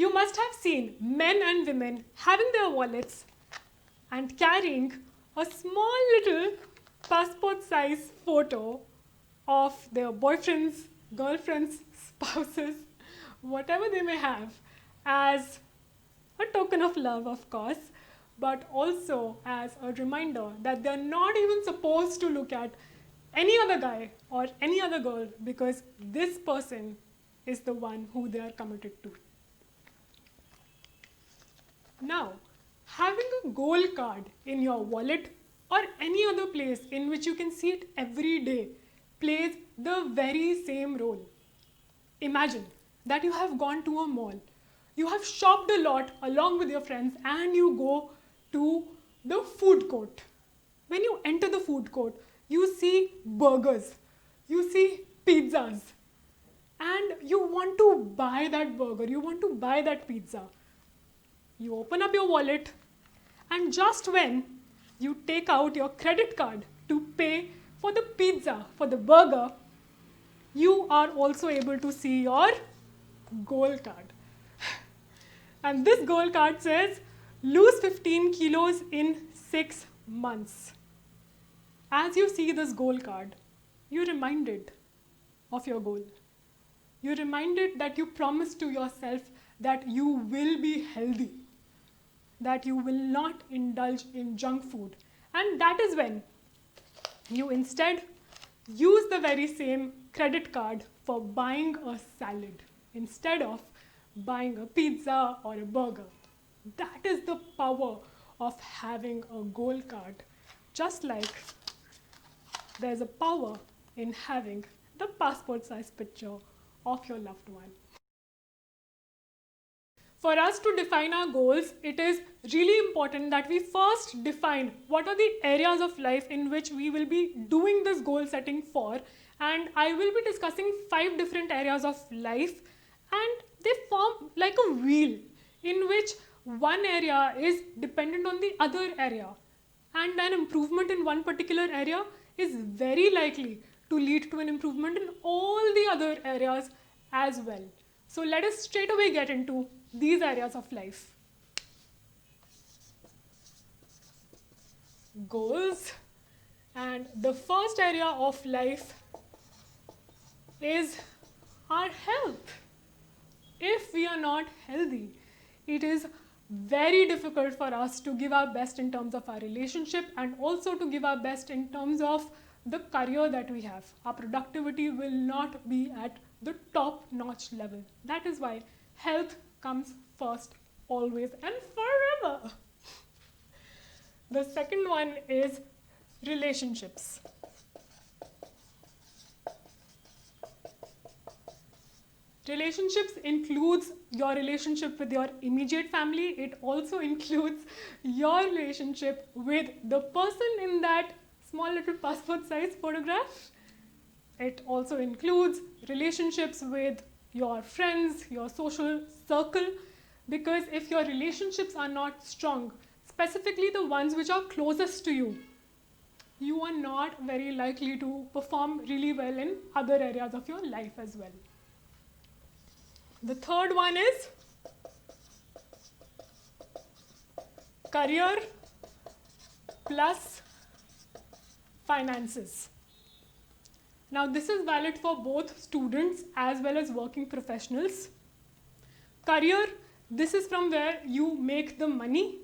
You must have seen men and women having their wallets and carrying a small little passport size photo of their boyfriends, girlfriends, spouses, whatever they may have, as a token of love, of course, but also as a reminder that they're not even supposed to look at any other guy or any other girl, because this person is the one who they are committed to. Now, having a goal card in your wallet or any other place in which you can see it every day plays the very same role. Imagine that you have gone to a mall, you have shopped a lot along with your friends, and you go to the food court. When you enter the food court, you see burgers, you see pizzas, and you want to buy that burger, you want to buy that pizza. You open up your wallet, and just when you take out your credit card to pay for the pizza, for the burger, you are also able to see your goal card. And this goal card says, lose 15 kilos in 6 months. As you see this goal card, you're reminded of your goal. You're reminded that you promised to yourself that you will be healthy, that you will not indulge in junk food. And that is when you instead use the very same credit card for buying a salad instead of buying a pizza or a burger. That is the power of having a goal card. Just like there's a power in having the passport size picture of your loved one. For us to define our goals, it is really important that we first define what are the areas of life in which we will be doing this goal setting for. And I will be discussing 5 different areas of life, and they form like a wheel in which one area is dependent on the other area. And an improvement in one particular area is very likely to lead to an improvement in all the other areas as well. So let us straight away get into these areas of life. Goals. And the first area of life is our health. If we are not healthy, it is very difficult for us to give our best in terms of our relationship and also to give our best in terms of the career that we have. Our productivity will not be at the top-notch level. That is why health comes first, always and forever. The second one is relationships. Relationships includes your relationship with your immediate family. It also includes your relationship with the person in that small little passport size photograph. It also includes relationships with your friends, your social circle, because if your relationships are not strong, specifically the ones which are closest to you, you are not very likely to perform really well in other areas of your life as well. The third one is career plus finances. Now this is valid for both students as well as working professionals. Career, this is from where you make the money,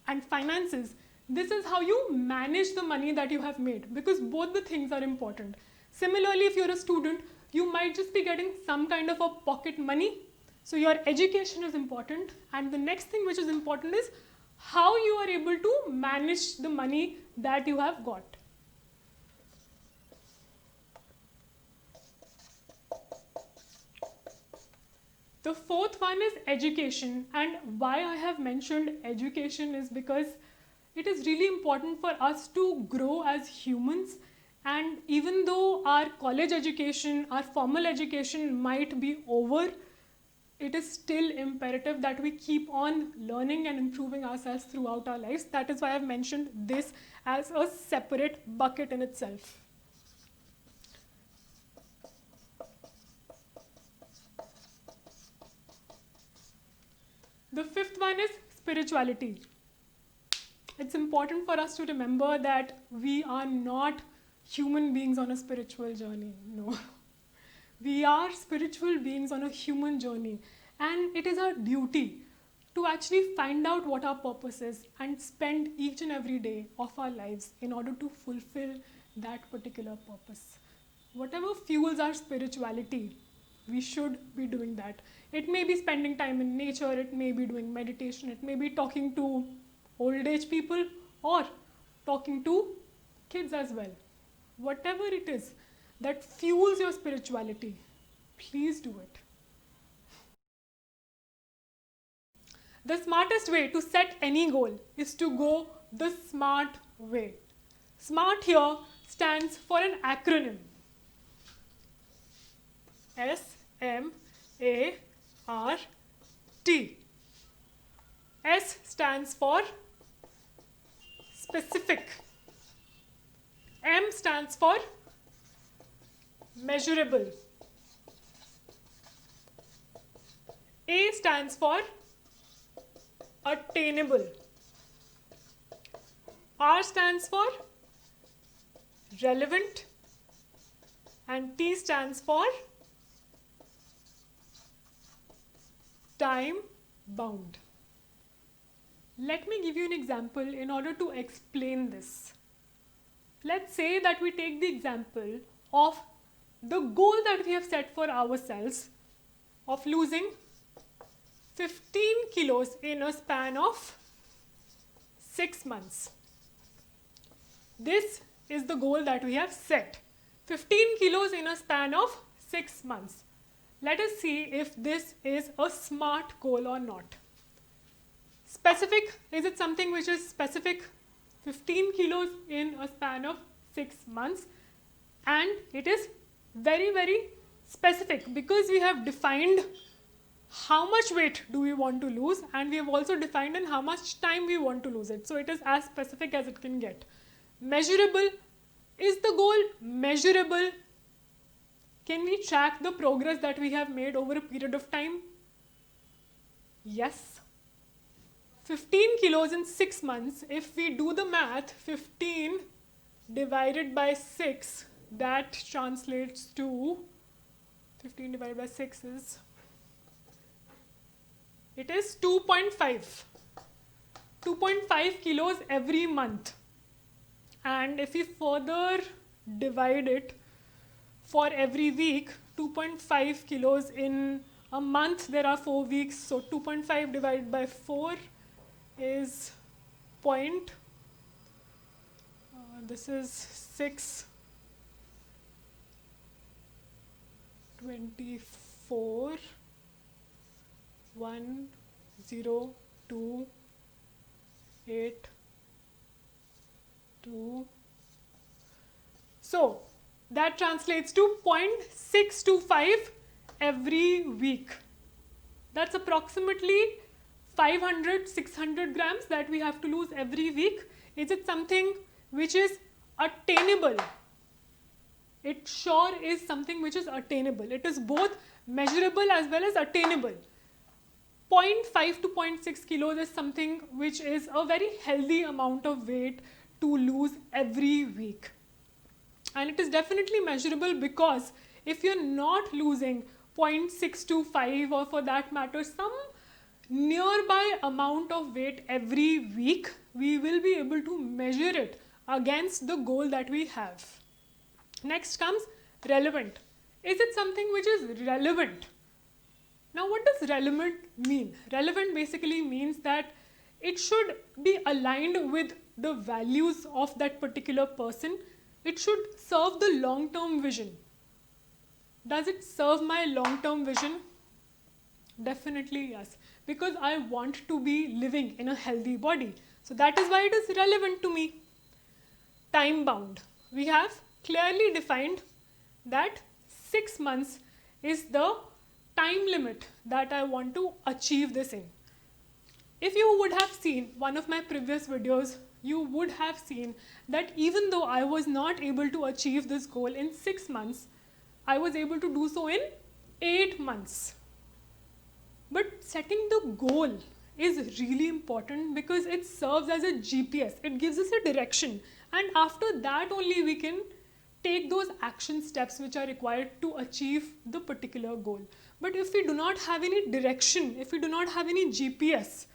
and finances, this is how you manage the money that you have made, because both the things are important. Similarly, if you're a student, you might just be getting some kind of a pocket money. So your education is important, and the next thing which is important is how you are able to manage the money that you have got. The fourth one is education, and why I have mentioned education is because it is really important for us to grow as humans. And even though our college education, our formal education might be over, it is still imperative that we keep on learning and improving ourselves throughout our lives. That is why I've mentioned this as a separate bucket in itself. The fifth one is spirituality. It's important for us to remember that we are not human beings on a spiritual journey. No. We are spiritual beings on a human journey, and it is our duty to actually find out what our purpose is and spend each and every day of our lives in order to fulfill that particular purpose. Whatever fuels our spirituality, we should be doing that. It may be spending time in nature, it may be doing meditation, it may be talking to old age people or talking to kids as well. Whatever it is that fuels your spirituality, please do it. The smartest way to set any goal is to go the SMART way. SMART here stands for an acronym. S-M-A-R-T. S stands for specific. M stands for measurable. A stands for attainable. R stands for relevant. And T stands for time bound. Let me give you an example in order to explain this. Let's say that we take the example of the goal that we have set for ourselves of losing 15 kilos in a span of 6 months. This is the goal that we have set. 15 kilos in a span of 6 months. Let us see if this is a SMART goal or not. Specific, is it something which is specific? 15 kilos in a span of 6 months, and it is very, very specific because we have defined how much weight do we want to lose, and we have also defined in how much time we want to lose it. So it is as specific as it can get. Measurable, is the goal measurable? Can we track the progress that we have made over a period of time? Yes. 15 kilos in 6 months, if we do the math, 15 divided by 6, that translates to 15 divided by 6 is, it is 2.5. 2.5 kilos every month. And if we further divide it for every week, 2.5 kilos in a month, there are 4 weeks, so 2.5 divided by 4 is point, this is 624 1028 So that translates to 0.625 every week. That's approximately 500-600 grams that we have to lose every week. Is it something which is attainable? It sure is something which is attainable. It is both measurable as well as attainable. 0.5 to 0.6 kilos is something which is a very healthy amount of weight to lose every week. And it is definitely measurable because if you're not losing 0.625 or for that matter some nearby amount of weight every week, we will be able to measure it against the goal that we have. Next comes relevant. Is it something which is relevant? Now what does relevant mean? Relevant basically means that it should be aligned with the values of that particular person. It should serve the long-term vision. Does it serve my long-term vision? Definitely yes, because I want to be living in a healthy body. So that is why it is relevant to me. Time bound. We have clearly defined that 6 months is the time limit that I want to achieve this in. If you would have seen one of my previous videos, you would have seen that even though I was not able to achieve this goal in 6 months, I was able to do so in 8 months. But setting the goal is really important because it serves as a GPS. It gives us a direction, and after that only we can take those action steps which are required to achieve the particular goal. But if we do not have any direction, if we do not have any GPS,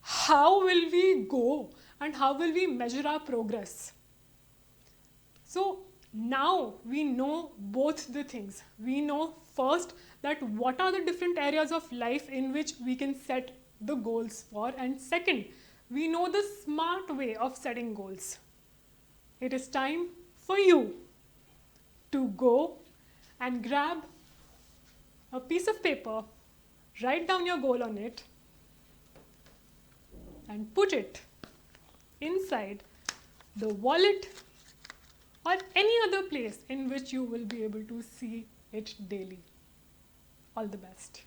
how will we go and how will we measure our progress? So now we know both the things. We know first that what are the different areas of life in which we can set the goals for, and second, we know the smart way of setting goals. It is time for you to go and grab a piece of paper, write down your goal on it, and put it inside the wallet or any other place in which you will be able to see it daily. All the best.